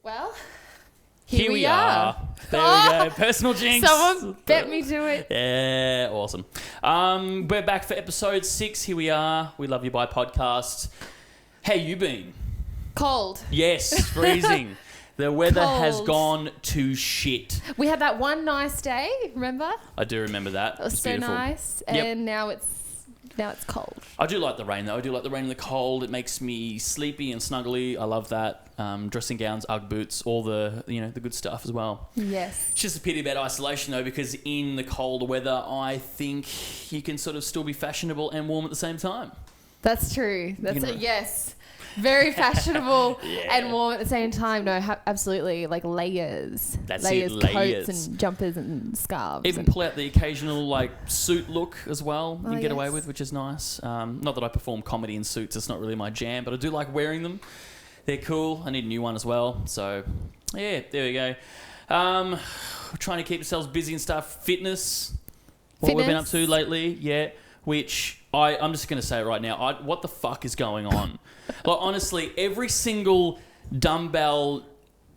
Well, here we are. There we go. Personal jinx. Someone bet me to it. Yeah, awesome. We're back for episode 6. Here we are. We Love You Bye podcast. How you been? Cold. Yes, freezing. The weather has Cold. gone to shit. We had that one nice day, remember? I do remember that. It was It's so beautiful. nice. Yep. And now it's cold. I do like the rain though. I do like the rain and the cold. It makes me sleepy and snuggly. I love that. Dressing gowns, Ugg boots, all the the good stuff as well. Yes. It's just a pity about isolation though, because in the colder weather, I think you can sort of still be fashionable and warm at the same time. That's true. That's You know. it. Yes. Very fashionable Yeah. and warm at the same time. No, absolutely. Like layers. That's layers, it, layers. coats and jumpers and scarves. Even and pull out the occasional like suit look as well. You Oh, can get away yes. with, which is nice. Not that I perform comedy in suits; it's not really my jam, but I do like wearing them. They're cool. I need a new one as well. So, yeah, there we go. We're trying to keep ourselves busy and stuff. Fitness. What we've been up to lately, yeah. Which I'm just going to say it right now. What the fuck is going on? Like honestly, every single dumbbell,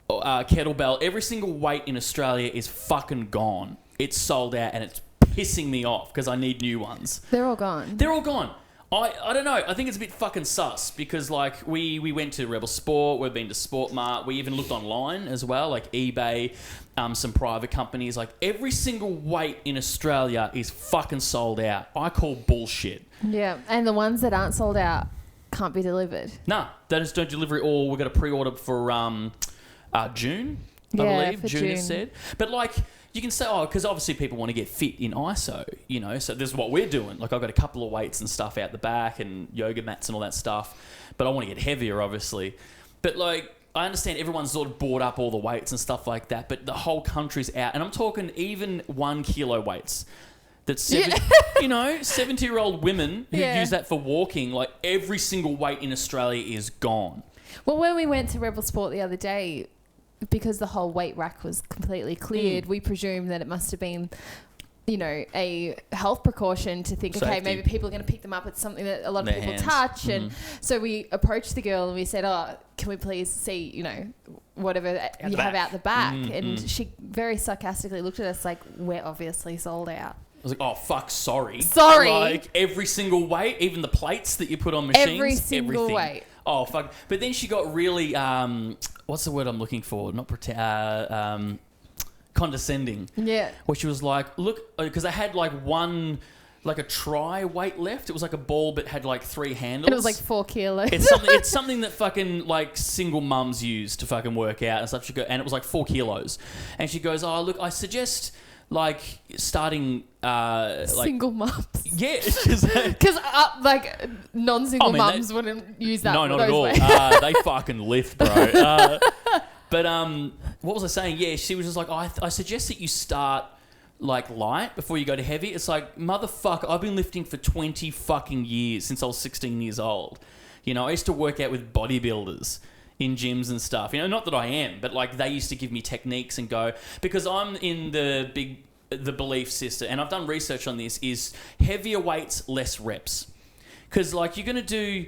kettlebell, every single weight in Australia is fucking gone. It's sold out, and it's pissing me off because I need new ones. They're all gone. They're all gone. I don't know. I think it's a bit fucking sus because like we went to Rebel Sport, we've been to Sport Mart, we even looked online as well, like eBay, some private companies. Like every single weight in Australia is fucking sold out. I call bullshit. Yeah. And the ones that aren't sold out can't be delivered. Nah, they just don't deliver it all. We've got a pre-order for June, I Yeah, believe. for June is June. said. But like you can say, because obviously people want to get fit in ISO, so this is what we're doing. Like I've got a couple of weights and stuff out the back and yoga mats and all that stuff, but I want to get heavier, obviously. But like, I understand everyone's sort of bought up all the weights and stuff like that, but the whole country's out. And I'm talking even 1 kilo weights. That's 70-year-old women who Yeah. use that for walking, like every single weight in Australia is gone. Well, when we went to Rebel Sport the other day, because the whole weight rack was completely cleared, we presumed that it must have been, a health precaution to think, okay, Safety. maybe people are going to pick them up. It's something that a lot of Their people hands. touch. And so we approached the girl and we said, can we please see, whatever you the have back. out the back? And she very sarcastically looked at us like, we're obviously sold out. I was like, oh, fuck, sorry. Sorry. Like, every single weight, even the plates that you put on machines. Every single everything. weight. Oh, fuck. But then she got really, what's the word I'm looking for? Not condescending. Yeah. Where she was like, look, because I had like one, like a tri weight left. It was like a ball but had like 3 handles. And it was like 4 kilos. It's something that fucking like single mums use to fucking work out and stuff. She go, and it was like 4 kilos. And she goes, oh, look, I suggest like starting single mums. yeah, it's just Because non-single I mean, mums wouldn't use that. no, not at those all. ways. They fucking lift, bro. But what was I saying? Yeah, she was just like, I suggest that you start like light before you go to heavy. It's like, motherfucker, I've been lifting for 20 fucking years since I was 16 years old. I used to work out with bodybuilders in gyms and stuff. Not that I am, but like they used to give me techniques and go, because I'm in the belief system, and I've done research on this, is heavier weights, less reps. Because like you're gonna do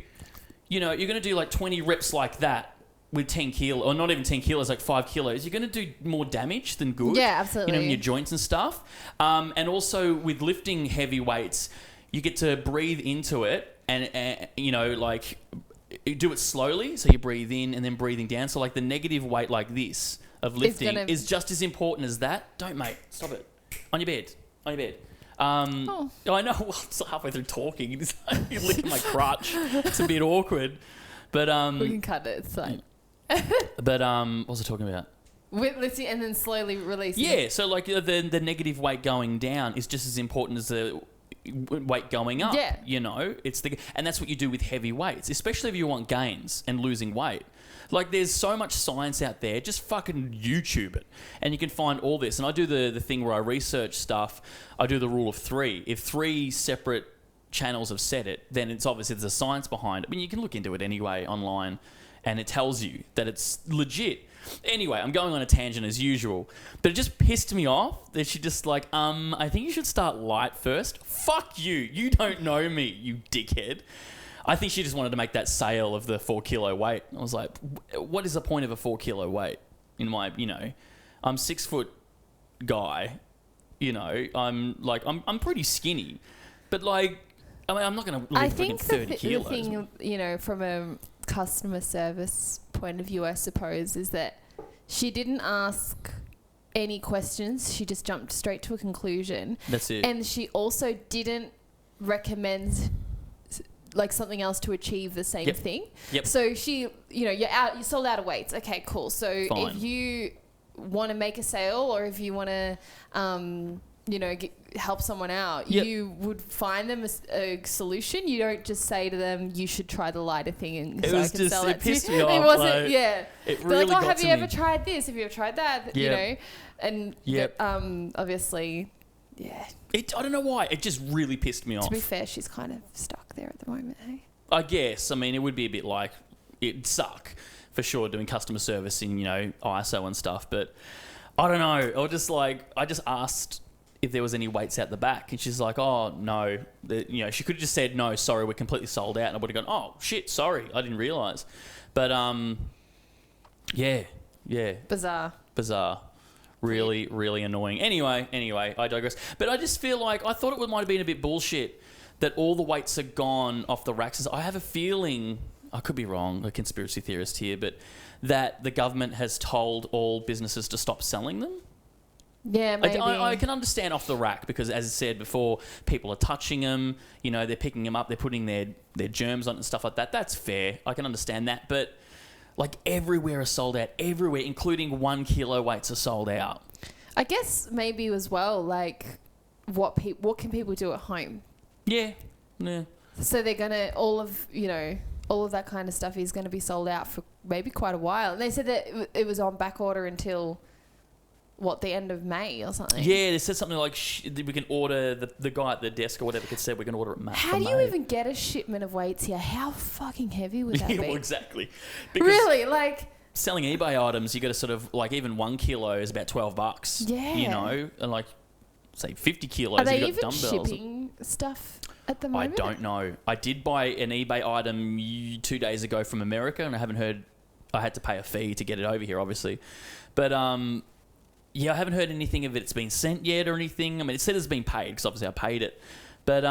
like 20 reps like that with 10 kilos, or not even 10 kilos, like 5 kilos, you're going to do more damage than good. Yeah, absolutely. In your joints and stuff. And also with lifting heavy weights, you get to breathe into it and like do it slowly. So you breathe in and then breathing down. So like the negative weight like this of lifting is just as important as that. Don't, mate. Stop it. On your bed. I know. Well, it's halfway through talking. You're licking my crotch. It's a bit awkward. But we can cut it. It's fine. But what was I talking about? Lifting and then slowly releasing. Yeah, so like the negative weight going down is just as important as the weight going up. Yeah. And that's what you do with heavy weights, especially if you want gains and losing weight. Like there's so much science out there, just fucking YouTube it. And you can find all this. And I do the thing where I research stuff. I do the rule of 3. If 3 separate channels have said it, then it's obviously there's a science behind it. I mean, you can look into it anyway online and it tells you that it's legit. Anyway, I'm going on a tangent as usual, but it just pissed me off that she just like, I think you should start light first. Fuck you. You don't know me, you dickhead. I think she just wanted to make that sale of the 4 kilo weight. I was like, what is the point of a 4 kilo weight? in my, I'm 6 foot guy, I'm pretty skinny, but like, I mean, I'm not going to lift fucking 30 kilos. The thing, from a customer service point of view, I suppose, is that she didn't ask any questions. She just jumped straight to a conclusion. That's it. And she also didn't recommend like something else to achieve the same thing. Yep. So she, you sold out of weights. Okay, cool. So Fine. if you want to make a sale or if you want to, help someone out, you would find them a solution. You don't just say to them, you should try the lighter thing and it so was I can sell it to you. pissed me off. It wasn't, It They're really like, got have to you me. ever tried this? Have you ever tried that? And obviously, yeah. I don't know why. It just really pissed me off. To be fair, she's kind of stuck there at the moment, hey? I guess. I mean, it would be a bit like, it'd suck for sure doing customer service in, ISO and stuff. But I don't know. I just asked if there was any weights out the back. And she's like, oh, no. She could have just said, no, sorry, we're completely sold out. And I would have gone, oh, shit, sorry. I didn't realise. But, yeah. Bizarre. Really, really annoying. Anyway, I digress. But I just feel like I thought it might have been a bit bullshit that all the weights are gone off the racks. I have a feeling, I could be wrong, a conspiracy theorist here, but that the government has told all businesses to stop selling them. Yeah, maybe. I can understand off the rack because, as I said before, people are touching them. They're picking them up. They're putting their germs on it and stuff like that. That's fair. I can understand that. But like everywhere is sold out. Everywhere, including 1 kilo weights, are sold out. I guess maybe as well, like what can people do at home? Yeah. So they're gonna all of that kind of stuff is going to be sold out for maybe quite a while. And they said that it was on back order until the end of May or something. Yeah, they said something like we can order the guy at the desk or whatever could say we can order it. How do you even get a shipment of weights here? How fucking heavy would that be? Well, exactly. Because really, like selling eBay items, you got to sort of like even 1 kilo is about $12. Yeah, and like say 50 kilos. Are they got even dumbbells. Shipping stuff at the moment? I don't know. I did buy an eBay item 2 days ago from America, and I haven't heard. I had to pay a fee to get it over here, obviously, but yeah, I haven't heard anything of it's been sent yet or anything. I mean, it said it's been paid because obviously I paid it, but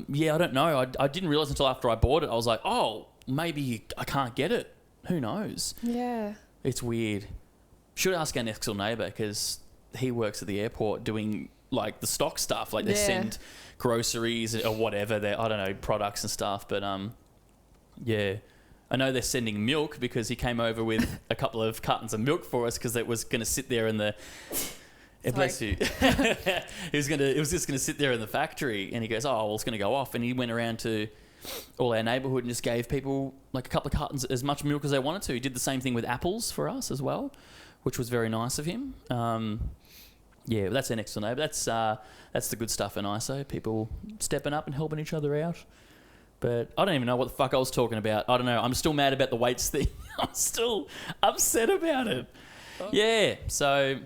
yeah, I don't know. I didn't realize until after I bought it. I was like, oh, maybe I can't get it. Who knows? Yeah, it's weird. Should ask our next door neighbour because he works at the airport doing like the stock stuff, like they send groceries or whatever, I don't know, products and stuff. But yeah, I know they're sending milk because he came over with a couple of cartons of milk for us because it was going to sit there in the. Bless you. It was just going to sit there in the factory, and he goes, "Oh, well, it's going to go off." And he went around to all our neighbourhood and just gave people like a couple of cartons, as much milk as they wanted to. He did the same thing with apples for us as well, which was very nice of him. Yeah, that's our next door neighbour. That's the good stuff in ISO. People stepping up and helping each other out. But I don't even know what the fuck I was talking about. I don't know. I'm still mad about the weights thing. I'm still upset about it. Oh. Yeah, so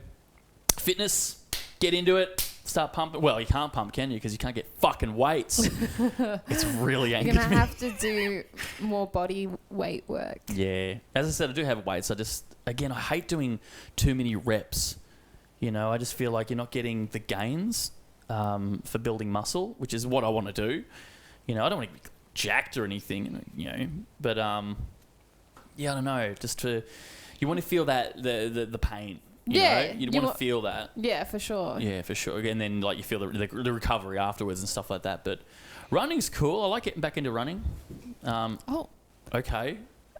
fitness, get into it, start pumping. Well, you can't pump, can you? Because you can't get fucking weights. It's really angry. You're going to have to do more body weight work. Yeah. As I said, I do have weights. I hate doing too many reps. I just feel like you're not getting the gains for building muscle, which is what I want to do. I don't want to be jacked or anything, but yeah, I don't know. You want to feel that the pain. You want to feel that. Yeah, for sure. Yeah, for sure. And then like you feel the recovery afterwards and stuff like that. But running's cool. I like getting back into running. Okay.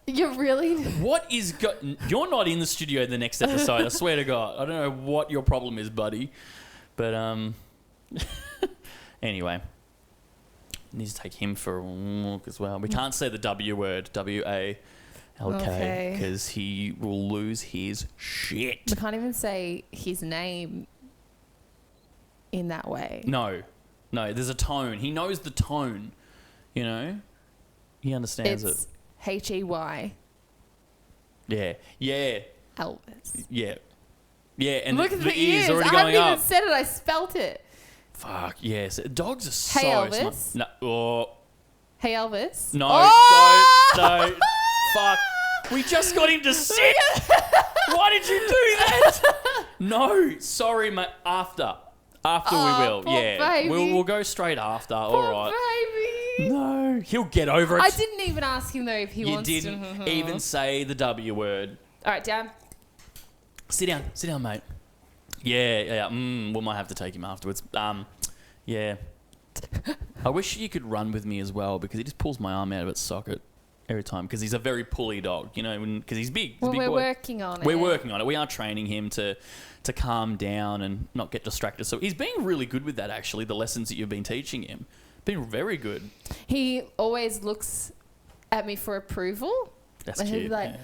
You're really... What is... You're not in the studio in the next episode, I swear to God. I don't know what your problem is, buddy. But, anyway. Need to take him for a walk as well. We can't say the W word, W-A-L-K, because he will lose his shit. We can't even say his name in that way. No, there's a tone. He knows the tone, He understands it. H-E-Y. Yeah. Elvis. Yeah, and look at the ears ears. already I going haven't up. even said it. I spelt it. Fuck, yes. Dogs are so Hey, Elvis. smart. No, oh. Hey, Elvis. No, Oh! don't. Fuck. We just got him to sit. Why did you do No, sorry, mate. After we will. Poor Yeah, baby. we'll go straight after. Poor All right. baby. No, he'll get over it. I didn't even ask him though if he You wants didn't to. even say the W word. All right, down. Sit down, mate. Yeah. We might have to take him afterwards. Yeah. I wish you could run with me as well because he just pulls my arm out of its socket every time because he's a very pulley dog, you know, because he's big. Well, big we're boy. working on it. We're working on it. We are training him to calm down and not get distracted. So he's been really good with that, actually, the lessons that you've been teaching him. Been very good. He always looks at me for approval. That's And he'll cute. be like,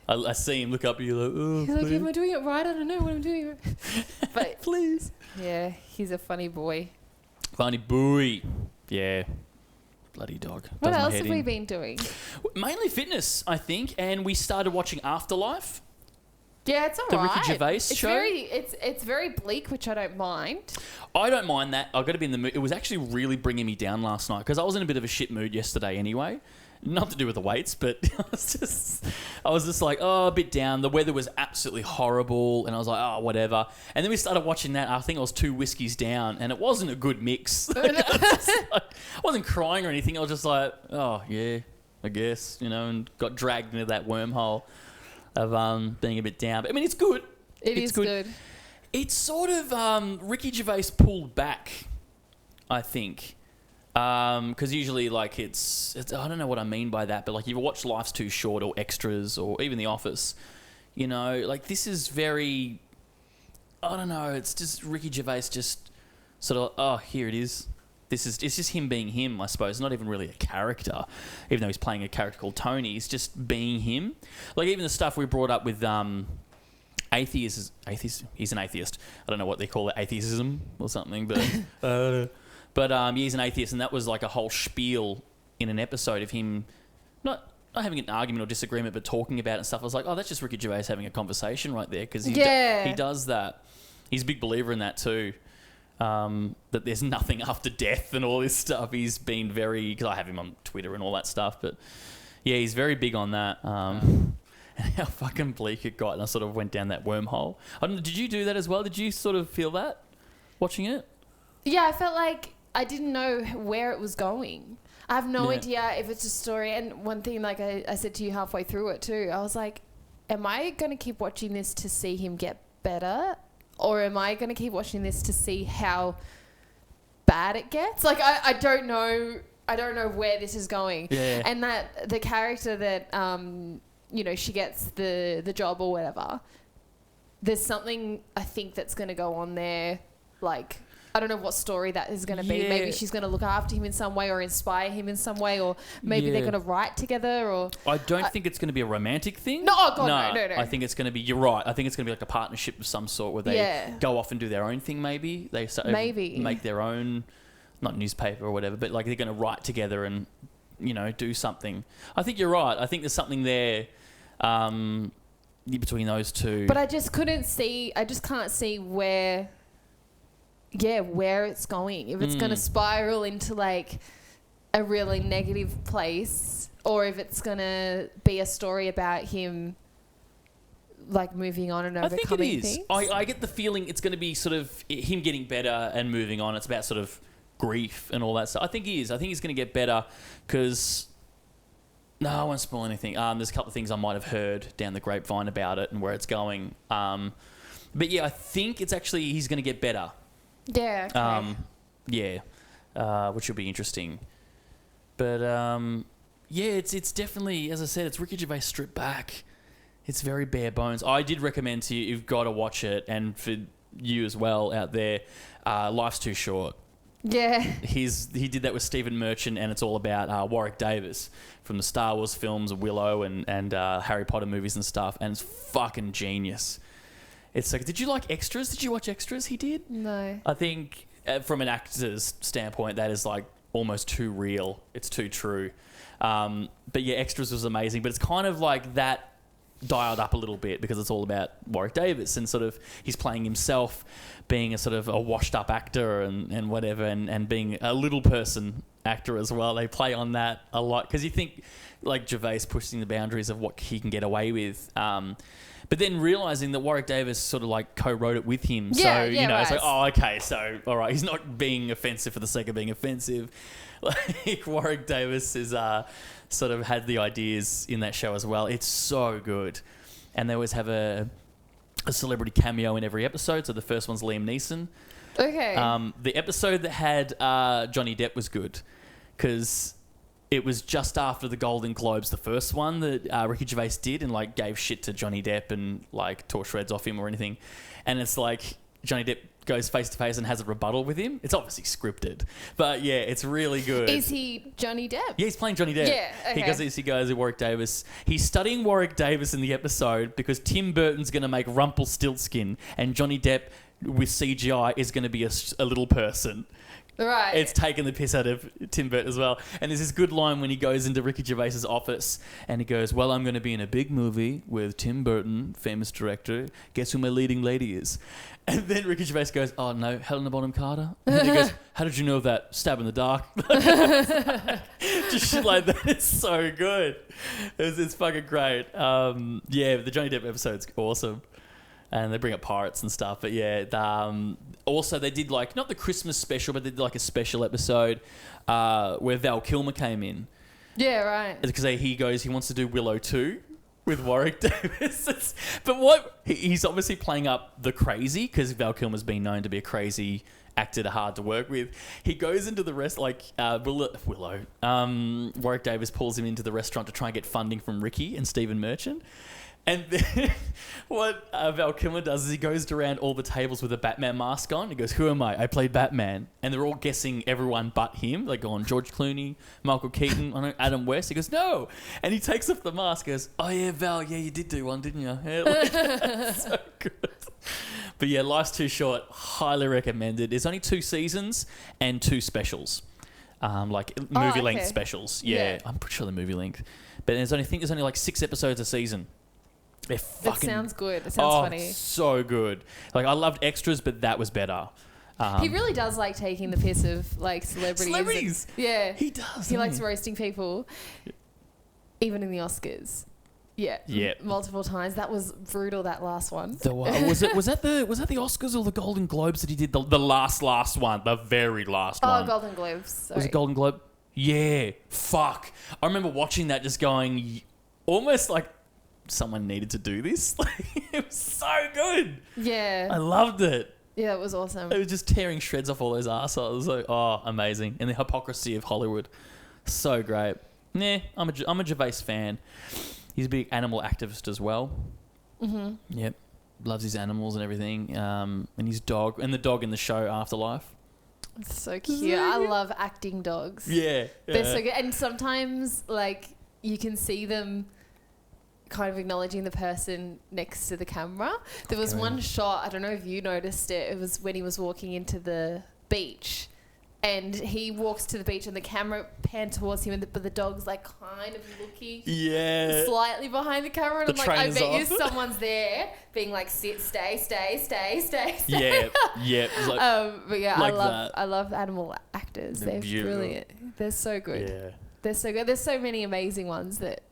yeah. I see him look up at you like, oh, he's like, please. am I doing it right? I don't know what I'm doing. But Please. yeah, he's a funny boy. Funny boy. Yeah. Bloody dog. What Does my else head have we in. been doing? Mainly fitness, I think. And we started watching Afterlife. Yeah, it's The alright. Ricky Gervais it's show? It's very bleak, which I don't mind. I don't mind that. I've got to be in the mood. It was actually really bringing me down last night because I was in a bit of a shit mood yesterday anyway. Nothing to do with the weights, but I was just like, oh, a bit down. The weather was absolutely horrible, and I was like, oh, whatever. And then we started watching that. I think I was 2 whiskeys down, and it wasn't a good mix. I wasn't crying or anything. I was just like, oh, yeah, I guess, you know, and got dragged into that wormhole of being a bit down. But I mean, it's good. It's good. It's sort of Ricky Gervais pulled back, I think. Because usually, like, it's I don't know what I mean by that, but like, you watch Life's Too Short or Extras or even The Office, you know, like, this is very, I don't know, it's just Ricky Gervais just sort of, oh, here it is. It's just him being him, I suppose. Not even really a character, even though he's playing a character called Tony. He's just being him. Like, even the stuff we brought up with atheist. He's an atheist. I don't know what they call it, atheism or something, but he's an atheist, and that was like a whole spiel in an episode of him not having an argument or disagreement, but talking about it and stuff. I was like, oh, that's just Ricky Gervais having a conversation right there, because he does that. He's a big believer in that too. That there's nothing after death and all this stuff. He's been very, because I have him on Twitter and all that stuff, but yeah, he's very big on that. And how fucking bleak it got, and I sort of went down that wormhole. I don't know, did you do that as well? Did you sort of feel that watching it? Yeah, I felt like I didn't know where it was going. I have no idea if it's a story. And one thing, like I said to you halfway through it too, I was like, am I going to keep watching this to see him get better? Or am I going to keep watching this to see how bad it gets? Like, I don't know. I don't know where this is going. Yeah. And that the character that, you know, she gets the job or whatever, there's something I think that's going to go on there. Like, I don't know what story that is going to be. Yeah. Maybe she's going to look after him in some way or inspire him in some way, or maybe they're going to write together. Or I don't think it's going to be a romantic thing. No, oh God, no. I think it's going to be, you're right, I think it's going to be like a partnership of some sort where they go off and do their own thing maybe. They start make their own, not newspaper or whatever, but like they're going to write together and, you know, do something. I think you're right. I think there's something there between those two. But I just can't see where it's going. If it's going to spiral into like a really negative place, or if it's going to be a story about him like moving on and overcoming things. things. I get the feeling it's going to be sort of him getting better and moving on. It's about sort of grief and all that stuff. I think he is. I think he's going to get better because... No, I won't spoil anything. There's a couple of things I might have heard down the grapevine about it and where it's going. But yeah, I think it's actually he's going to get better. Yeah. Okay. Which will be interesting. But yeah, it's definitely, as I said, it's Ricky Gervais stripped back. It's very bare bones. I did recommend to you, you've got to watch it, and for you as well out there, Life's Too Short. Yeah. He did that with Stephen Merchant, and it's all about Warwick Davis from the Star Wars films, Willow, and Harry Potter movies and stuff, and it's fucking genius. It's like, did you like Extras? Did you watch Extras? He did? No. I think from an actor's standpoint, that is like almost too real. It's too true. But yeah, Extras was amazing. But it's kind of like that dialed up a little bit because it's all about Warwick Davis and sort of he's playing himself, being a sort of a washed up actor and whatever, and being a little person actor as well. They play on that a lot because you think like Gervais pushing the boundaries of what he can get away with. But then realising that Warwick Davis sort of like co-wrote it with him. Yeah, so, yeah, it's right. like, oh, okay, so, all right, he's not being offensive for the sake of being offensive. Like, Warwick Davis is sort of had the ideas in that show as well. It's so good. And they always have a celebrity cameo in every episode. So the first one's Liam Neeson. Okay. The episode that had Johnny Depp was good because it was just after the Golden Globes, the first one that Ricky Gervais did, and like gave shit to Johnny Depp and like tore shreds off him or anything. And it's like Johnny Depp goes face to face and has a rebuttal with him. It's obviously scripted, but yeah, it's really good. Is he Johnny Depp? Yeah, he's playing Johnny Depp. Yeah, okay. He goes with Warwick Davis. He's studying Warwick Davis in the episode because Tim Burton's going to make Rumpelstiltskin, and Johnny Depp with CGI is going to be a little person. Right. It's taken the piss out of Tim Burton as well. And there's this good line when he goes into Ricky Gervais's office and he goes, well, I'm going to be in a big movie with Tim Burton, famous director. Guess who my leading lady is? And then Ricky Gervais goes, oh, no, Helena Bonham Carter? And he goes, how did you know that? Stab in the dark. Just shit like that. It's so good. It's fucking great. Yeah, the Johnny Depp episode's awesome. And they bring up pirates and stuff. But yeah, also they did like, not the Christmas special, but they did like a special episode where Val Kilmer came in. Yeah, right. Because he wants to do Willow 2 with Warwick Davis. But he's obviously playing up the crazy because Val Kilmer's been known to be a crazy actor, hard to work with. He goes into the rest, like Willow. Warwick Davis pulls him into the restaurant to try and get funding from Ricky and Stephen Merchant. And then what Val Kilmer does is he goes around all the tables with a Batman mask on. He goes, who am I? I played Batman. And they're all guessing everyone but him. Like on George Clooney, Michael Keaton, Adam West. He goes, no. And he takes off the mask and goes, oh yeah, Val, yeah, you did do one, didn't you? Yeah, like, so good. But yeah, Life's Too Short, highly recommended. There's only 2 seasons and 2 specials. Like movie-length specials. Yeah, I'm pretty sure they're movie-length. But I think there's only like 6 episodes a season. It sounds good. It sounds funny. So good. Like I loved Extras, but that was better. He really does like taking the piss of like celebrities. Yeah, he does. He likes roasting people, even in the Oscars. Yeah, multiple times. That was brutal. That last one. Was that the Oscars or the Golden Globes that he did the last one, the very last one? Oh, Golden Globes. Sorry. Was it Golden Globe? Yeah. Fuck. I remember watching that, just going almost like, someone needed to do this. It was so good. Yeah. I loved it. Yeah, it was awesome. It was just tearing shreds off all those arseholes. Like, oh, amazing. And the hypocrisy of Hollywood. So great. Nah, I'm a Gervais fan. He's a big animal activist as well. Mm-hmm. Yep. Loves his animals and everything. And his dog. And the dog in the show Afterlife. It's so cute. I love acting dogs. Yeah. They're so good. And sometimes, like, you can see them kind of acknowledging the person next to the camera. There was one shot, I don't know if you noticed it, it was when he was walking into the beach and he walks to the beach and the camera panned towards him but the dog's like kind of looking slightly behind the camera and I'm like, I bet you someone's there being like, sit, stay. Yeah. Like, but yeah, like I love animal actors. They're brilliant. They're so good. Yeah. They're so good. There's so many amazing ones that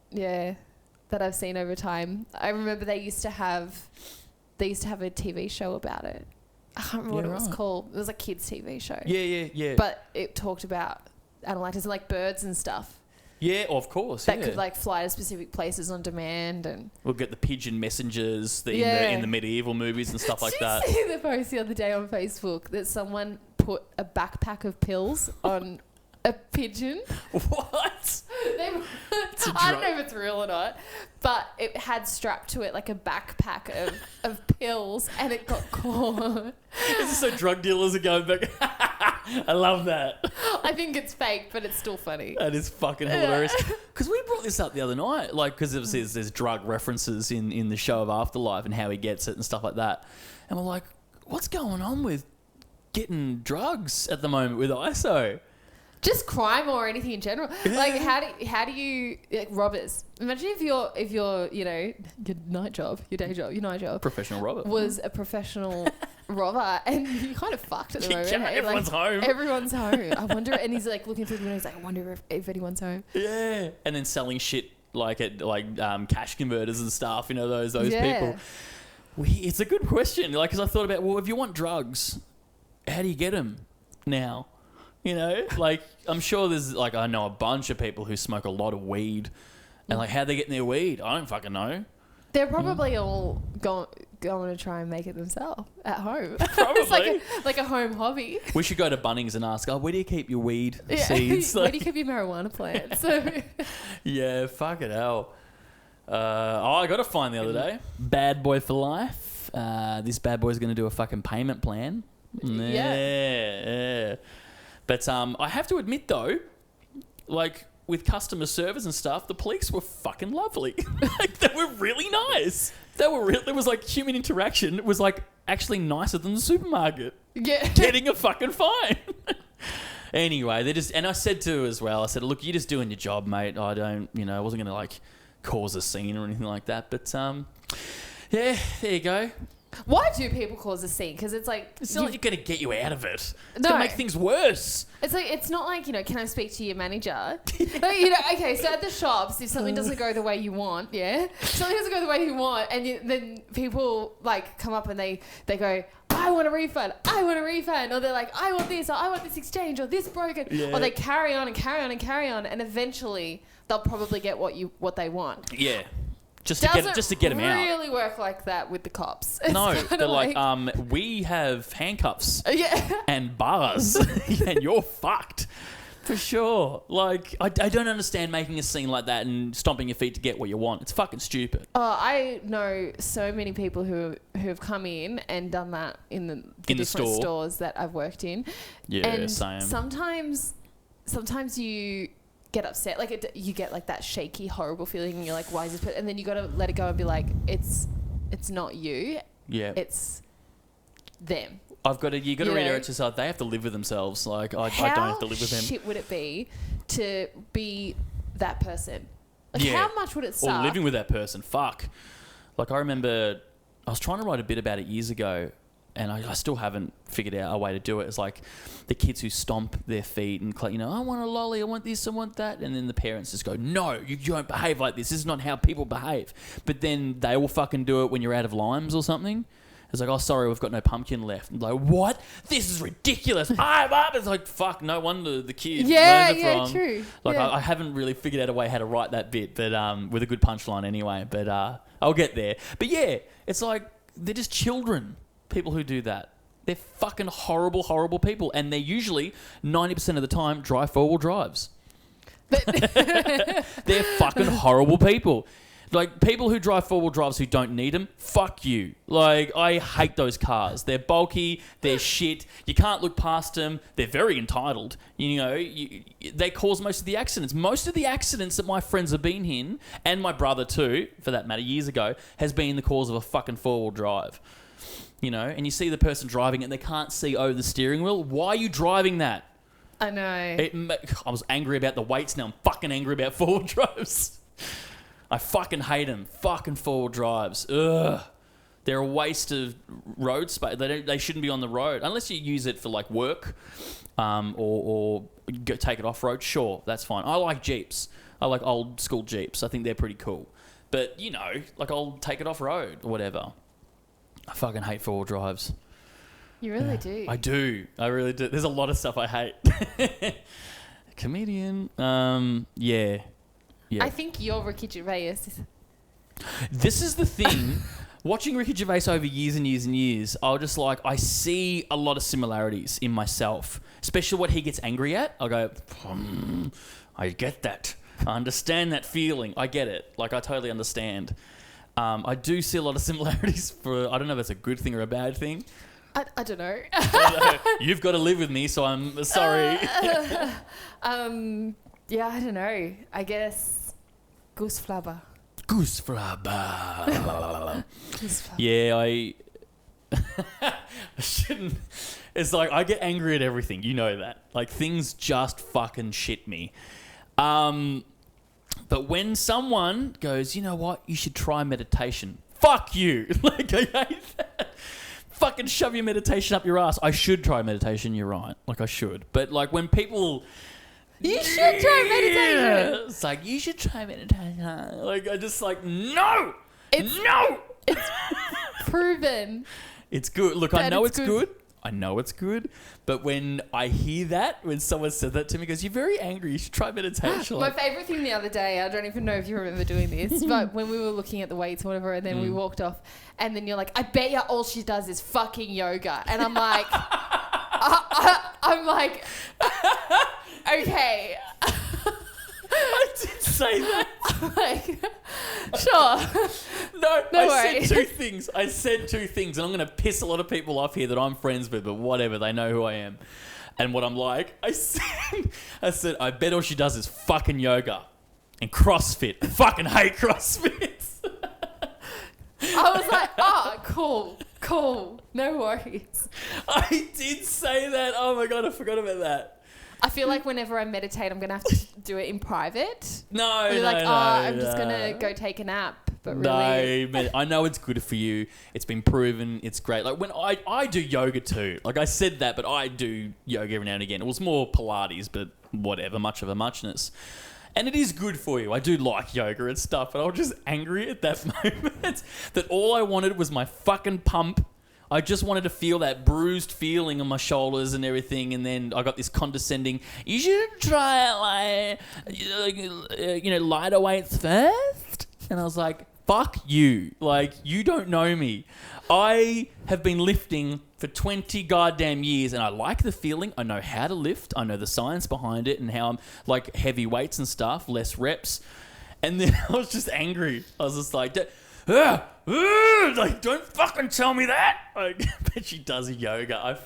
I've seen over time. I remember they used to have a TV show about it. I can't remember what it was called. It was a kids' TV show. Yeah. But it talked about animal actors and like birds and stuff. Yeah, of course. That could like fly to specific places on demand and we'll get the pigeon messengers in the medieval movies and stuff like that. Did you see the post the other day on Facebook that someone put a backpack of pills on a pigeon? What? I don't know if it's real or not, but it had strapped to it like a backpack of pills and it got caught. This is so drug dealers are going back. I love that. I think it's fake, but it's still funny. That is fucking hilarious. Because we brought this up the other night, like, because there's drug references in the show of Afterlife and how he gets it and stuff like that. And we're like, what's going on with getting drugs at the moment with ISO? Just crime or anything in general. Like, how do you like, robbers? Imagine if your you know, your night job, your day job, your night job, Professional robber was a professional robber, and you kind of fucked at the moment. Hey? Everyone's home. Everyone's home. I wonder, and he's like looking through the window. He's like, I wonder if anyone's home. Yeah, and then selling shit like at cash converters and stuff. You know, those people. It's a good question. Like, because I thought about, well, if you want drugs, how do you get them now? You know, like, I'm sure there's, like, I know a bunch of people who smoke a lot of weed. And, like, how they getting their weed? I don't fucking know. They're probably all going to try and make it themselves at home. Probably. It's like a home hobby. We should go to Bunnings and ask, where do you keep your weed seeds? Where do you keep your marijuana plants? Yeah, fucking hell. I got a fine the other day. Bad boy for life. This bad boy's going to do a fucking payment plan. Yeah. But I have to admit, though, like, with customer service and stuff, the police were fucking lovely. Like, they were really nice. It was like human interaction. It was like actually nicer than the supermarket. Yeah. Getting a fucking fine. Anyway, and I said to her as well, I said, look, you're just doing your job, mate. I wasn't going to like cause a scene or anything like that. But yeah, there you go. Why do people cause a scene? Because it's like... It's not like you're going to get you out of it. It's No. going to make things worse. It's like, it's not like, you know, can I speak to your manager? Like, you know, okay, so at the shops, if something doesn't go the way you want, yeah? Something doesn't go the way you want, and then people, like, come up and they go, I want a refund, or they're like, I want this, or I want this exchange, or this broken, or they carry on, and eventually they'll probably get what they want. Yeah. Just to get them out. Doesn't really work like that with the cops. It's no, they're like, like we have handcuffs yeah. and bars, and you're fucked. For sure. Like, I don't understand making a scene like that and stomping your feet to get what you want. It's fucking stupid. Oh, I know so many people who have come in and done that in the different stores that I've worked in. Yeah, and same. Sometimes you get upset, like you get like that shaky, horrible feeling, and you're like, why is this? And then you got to let it go and be like, it's not you. Yeah. It's them. You got to reiterate to yourself, they have to live with themselves. Like, I don't have to live with them. How shit would it be to be that person? Like, Yeah. how much would it suck? Or living with that person. Fuck. Like, I remember I was trying to write a bit about it years ago, and I still haven't figured out a way to do it. It's like the kids who stomp their feet and, you know, I want a lolly, I want this, I want that. And then the parents just go, no, you don't behave like this. This is not how people behave. But then they will fucking do it when you're out of limes or something. It's like, oh, sorry, we've got no pumpkin left. And like, what? This is ridiculous. I'm up. It's like, fuck, no wonder the kid learns it from. True. Like, yeah. I haven't really figured out a way how to write that bit, but with a good punchline anyway. But I'll get there. But yeah, it's like, they're just children, people who do that. They're fucking horrible, horrible people. And they're usually, 90% of the time, drive four-wheel drives. They're fucking horrible people. Like, people who drive four-wheel drives who don't need them, fuck you. Like, I hate those cars. They're bulky, they're shit, you can't look past them, they're very entitled. You know, they cause most of the accidents. Most of the accidents that my friends have been in, and my brother too, for that matter, years ago, has been the cause of a fucking four-wheel drive. You know, and you see the person driving it and they can't see over the steering wheel. Why are you driving that? I know. I was angry about the weights, now I'm fucking angry about four-wheel drives. I fucking hate them. Fucking four-wheel drives. Ugh. They're a waste of road space. They shouldn't be on the road. Unless you use it for, like, work or go take it off-road. Sure, that's fine. I like Jeeps. I like old-school Jeeps. I think they're pretty cool. But, you know, like, I'll take it off-road or whatever. I fucking hate four-wheel drives. You really do. I do. I really do. There's a lot of stuff I hate. Comedian. Yeah. Yeah. I think you're Ricky Gervais. This is the thing. Watching Ricky Gervais over years and years and years, I see a lot of similarities in myself. Especially what he gets angry at. I'll go, I get that. I understand that feeling. I get it. Like, I totally understand. I do see a lot of similarities I don't know if it's a good thing or a bad thing. I don't know. You've got to live with me, so I'm sorry. Yeah, I don't know. I guess Goose flabber. Yeah, I shouldn't. It's like I get angry at everything. You know that. Like things just fucking shit me. But when someone goes, you know what, you should try meditation. Fuck you. Like I hate that. Fucking shove your meditation up your ass. I should try meditation. You're right. Like I should. But like when people. You should try meditation. It's like, you should try meditation. Like, I just like, no! No! It's proven. It's good. Look, I know it's good. I know it's good. But when I hear that, when someone said that to me, goes, you're very angry. You should try meditation. My favourite thing the other day, I don't even know if you remember doing this, but when we were looking at the weights or whatever, and then we walked off, and then you're like, I bet you all she does is fucking yoga. And I'm like, I'm like, okay. I did say that. Like, sure. No, No I worries. said two things. I said two things, and I'm going to piss a lot of people off here that I'm friends with, but whatever, they know who I am. And what I'm like, I said, I bet all she does is fucking yoga and CrossFit. I fucking hate CrossFit. I was like, oh, cool. No worries. I did say that. Oh my God, I forgot about that. I feel like whenever I meditate, I'm going to have to do it in private. No, You're no, like, no, I'm just going to go take a nap. But really... No, man, I know it's good for you. It's been proven. It's great. Like when I do yoga too. Like I said that, but I do yoga every now and again. It was more Pilates, but whatever, much of a muchness. And it is good for you. I do like yoga and stuff, but I was just angry at that moment that all I wanted was my fucking pump. I just wanted to feel that bruised feeling on my shoulders and everything, and then I got this condescending, you should try it lighter weights first. And I was like, fuck you. Like, you don't know me. I have been lifting for 20 goddamn years, and I like the feeling. I know how to lift. I know the science behind it and how I'm like heavy weights and stuff, less reps. And then I was just angry. I was just like, like, don't fucking tell me that. Like, but she does yoga.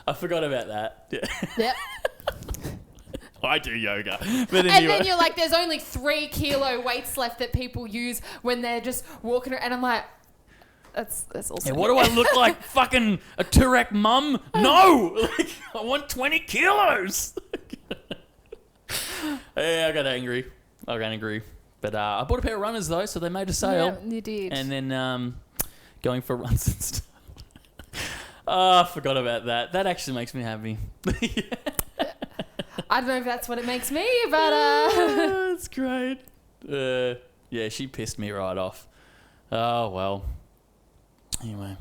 I forgot about that. Yeah. Yep. I do yoga. But anyway. And then you're like, there's only 3 kilo weights left that people use when they're just walking around. And I'm like, that's also... Yeah, what do I look like? Fucking a Turek mum? No! Like, I want 20 kilos. Yeah, I got angry. But I bought a pair of runners, though, so they made a sale. Yeah, you did. And then going for runs and stuff. Oh, I forgot about that. That actually makes me happy. Yeah. I don't know if that's what it makes me, but... That's great. Yeah, she pissed me right off. Oh, well. Anyway.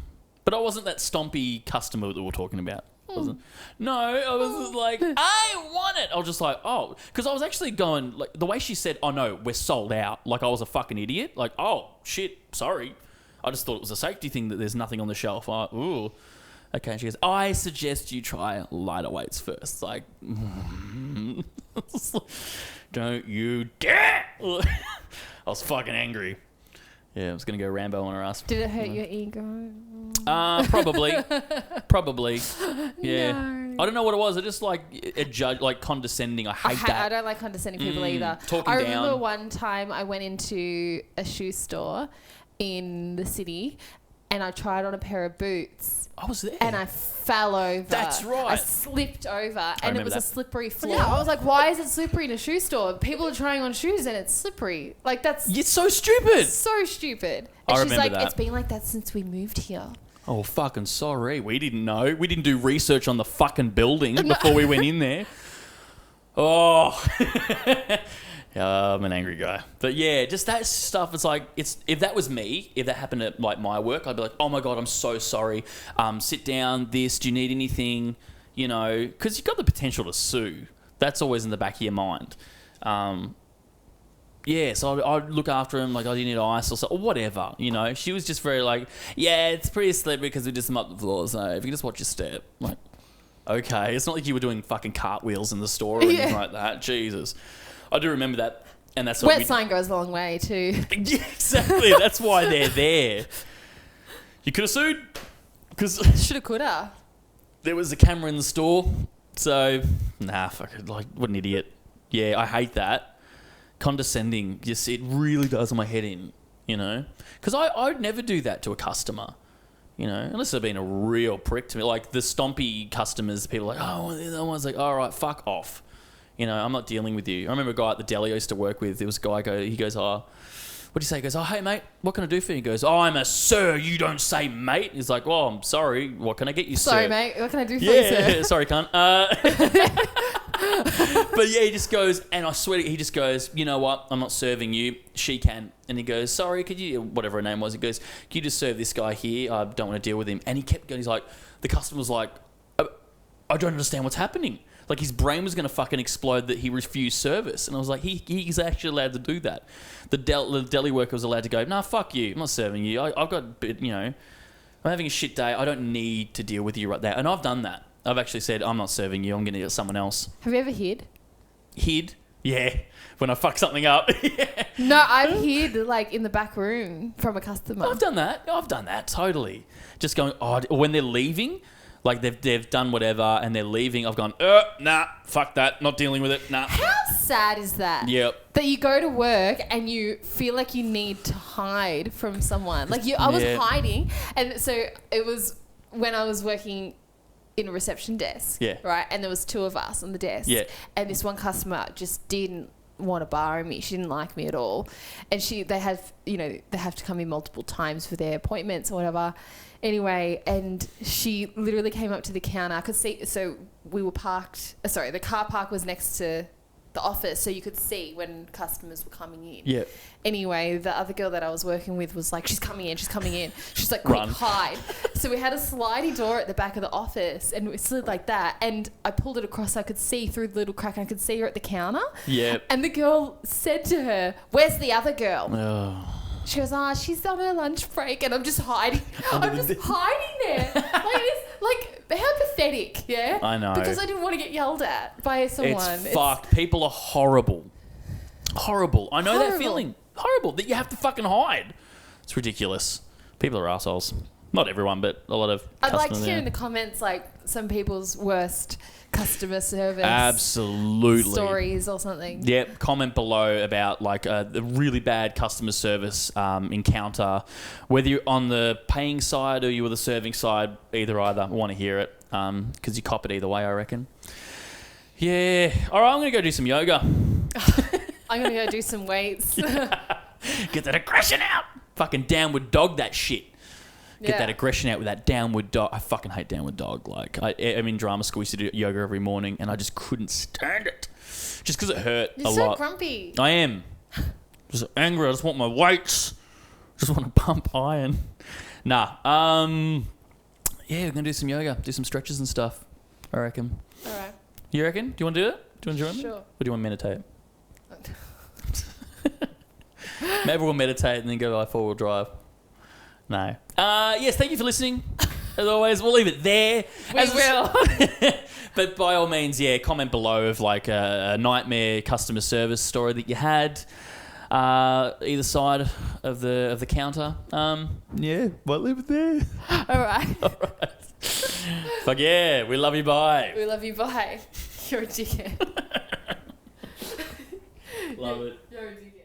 But I wasn't that stompy customer that we were talking about. Wasn't? No, I was just like, I want it. I was just like, oh, because I was actually going, like, the way she said, oh no, we're sold out. Like, I was a fucking idiot. Like, oh, shit, sorry. I just thought it was a safety thing that there's nothing on the shelf. Ooh. Okay, and she goes, I suggest you try lighter weights first. Like, don't you dare. I was fucking angry. Yeah, I was going to go Rambo on her ass. Did it hurt your ego? Probably. Yeah. No. I don't know what it was. I just like a judge, like condescending. I hate that. I don't like condescending people either. Talking I remember down. one time I went into a shoe store in the city and I tried on a pair of boots. I was there. And I fell over. That's right. I slipped over and it was that. a slippery floor. Yeah, I was like, why is it slippery in a shoe store? People are trying on shoes and it's slippery. Like, that's... It's so stupid. So stupid. I And she's remember like, that. it's been like that since we moved here. Oh, fucking sorry. We didn't know. We didn't do research on the fucking building before we went in there. Oh. Yeah, I'm an angry guy. But yeah, just that stuff. It's like, if that was me, if that happened at like my work, I'd be like, oh my God, I'm so sorry. Sit down, do you need anything? You know, because you've got the potential to sue. That's always in the back of your mind. Yeah, so I'd look after him, like, oh, do you need ice or so, or whatever, you know. She was just very like, yeah, it's pretty slippery because we just mopped the floor, so if you can just watch your step. Like, okay. It's not like you were doing fucking cartwheels in the store or anything like that. Jesus. I do remember that. And that's what Wet sign goes a long way too. Yeah, exactly. That's why they're there. You could have sued. Because Shoulda, coulda. there was a camera in the store. So, nah, fuck it. Like, what an idiot. Yeah, I hate that. Condescending, just it really does my head in, you know? Because I'd never do that to a customer. You know, unless they've been a real prick to me. Like the stompy customers, people are like, oh, the other one's like, all right, fuck off. You know, I'm not dealing with you. I remember a guy at the deli I used to work with. There was a guy, he goes, oh, what'd you say? He goes, oh, hey, mate, what can I do for you? He goes, oh, I'm a sir. You don't say mate. He's like, well, I'm sorry. What can I get you, sir? Sorry, mate. What can I do for you, sir? Sorry, cunt. But yeah, he just goes, and I swear, he just goes, you know what? I'm not serving you. She can. And he goes, sorry, could you, whatever her name was, he goes, can you just serve this guy here? I don't want to deal with him. And he kept going, he's like, the customer was like, I don't understand what's happening. Like his brain was going to fucking explode that he refused service. And I was like, he's actually allowed to do that. The deli worker was allowed to go, nah, fuck you. I'm not serving you. I've got, you know, I'm having a shit day. I don't need to deal with you right there. And I've done that. I've actually said, I'm not serving you. I'm going to get someone else. Have you ever hid? Hid? Yeah. When I fuck something up. Yeah. No, I've hid like in the back room from a customer. I've done that. Totally. Just going, oh, when they're leaving, like they've done whatever and they're leaving, I've gone, nah, fuck that. Not dealing with it. Nah. How sad is that? Yep. That you go to work and you feel like you need to hide from someone. Like I was hiding, and so it was when I was working in a reception desk. Yeah. Right, and there was two of us on the desk. Yeah. And this one customer just didn't want to borrow me. She didn't like me at all, and they have to come in multiple times for their appointments or whatever. Anyway, and she literally came up to the counter. I could see, so we were parked, the car park was next to the office, so you could see when customers were coming in. Yeah. Anyway, the other girl that I was working with was like, she's coming in. She's like, quick, hide. So we had a sliding door at the back of the office, and we slid like that, and I pulled it across so I could see through the little crack, and I could see her at the counter. Yeah. And the girl said to her, where's the other girl? Oh. She goes, she's on her lunch break, and I'm just hiding. I'm just hiding there. Like, how pathetic, yeah? I know. Because I didn't want to get yelled at by someone. It's fucked. People are horrible. Horrible. I know that feeling. Horrible. That you have to fucking hide. It's ridiculous. People are assholes. Not everyone, but a lot of I'd like to hear in the comments, like, some people's worst customer service stories or something. Yep. Comment below about like the really bad customer service encounter, whether you're on the paying side or you were the serving side. Either. I want to hear it because you cop it either way, I reckon. Yeah. All right, I'm gonna go do some yoga. I'm gonna go do some weights. Get that aggression out. Fucking downward dog that shit. Get that aggression out with that downward dog. I fucking hate downward dog. Like, I'm in drama school. We used to do yoga every morning, and I just couldn't stand it. Just because it hurt a lot. You're so grumpy. I am. Just angry. I just want my weights. Just want to pump iron. Nah. Yeah, we're going to do some yoga. Do some stretches and stuff, I reckon. All right. You reckon? Do you want to do it? Do you want to join me? Sure. Or do you want to meditate? Maybe we'll meditate and then go like 4-wheel drive. No. Yes, thank you for listening. As always, we'll leave it there. We will. But by all means, comment below of like a nightmare customer service story that you had. Either side of the counter. Might leave it there. All right. All right. Fuck yeah, we love you, bye. We love you, bye. You're a dickhead. Love it. You're a dickhead.